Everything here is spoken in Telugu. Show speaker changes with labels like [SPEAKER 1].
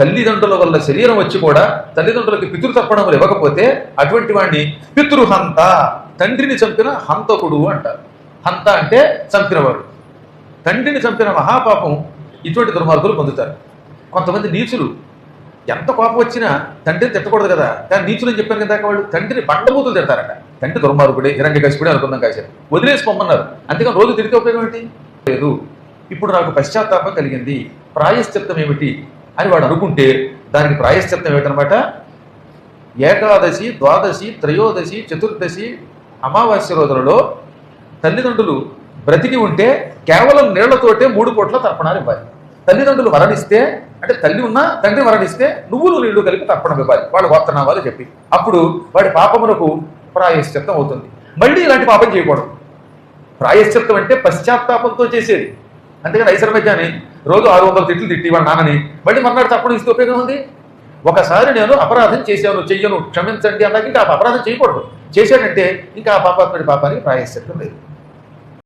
[SPEAKER 1] తల్లిదండ్రుల వల్ల శరీరం వచ్చి కూడా తల్లిదండ్రులకి పితృతర్పణములు ఇవ్వకపోతే అటువంటి వాడిని పితృహంత, తండ్రిని చంపిన హంతకుడు అంటారు. హంత అంటే చంపినవాడు. తండ్రిని చంపిన మహాపాపం ఇటువంటి దుర్మార్గులు పొందుతారు. కొంతమంది నీచులు ఎంత కోపం వచ్చినా తండ్రిని తిట్టకూడదు కదా, కానీ నీచులు అని చెప్పాను కదా, వాళ్ళు తండ్రిని బండబూతులు తిడతారట. తండ్రి దుర్మార్గుడే, హిరణ్యకశిపుడే అనుకుందాం కాశారు, వదిలేసి పొమ్మన్నారు. అంతేకాని రోజు తిరిగితే ఉపయోగం ఏంటి లేదు. ఇప్పుడు నాకు పశ్చాత్తాపం కలిగింది, ప్రాయశ్చిత్తం ఏమిటి అని వాడు అనుకుంటే దానికి ప్రాయశ్చిత్తం ఏమిటనమాట, ఏకాదశి, ద్వాదశి, త్రయోదశి, చతుర్దశి అమావాస్య రోజులలో తల్లిదండ్రులు బ్రతికి ఉంటే కేవలం నీళ్లతోటే 3 పూట్ల తర్పణాలు ఇవ్వాలి. తల్లిదండ్రులు మరణిస్తే, అంటే తల్లి ఉన్నా తండ్రి మరణిస్తే నువ్వులు నీళ్లు కలిపి తర్పణం ఇవ్వాలి వాళ్ళ గోత్రనామాలు చెప్పి. అప్పుడు వాడి పాపమునకు ప్రాయశ్చిత్తం అవుతుంది. మళ్ళీ ఇలాంటి పాపం చేయకూడదు. ప్రాయశ్చిత్తం అంటే పశ్చాత్తాపంతో చేసేది. అంతేగాని ఐశ్వర్యమధ్యాన్ని రోజు 600 తిట్లు తిట్టి వాళ్ళ నాన్నని మళ్ళీ మర్నాడు తర్పణం ఇస్తే ఉపయోగం ఉంది. ఒకసారి నేను అపరాధం చేశాను, చెయ్యను, క్షమించండి అన్నాక ఇంకా అపరాధం చేయకూడదు. చేశాడంటే ఇంకా ఆ పాపాత్ముడి పాపానికి ప్రాయశ్చిత్తం లేదు.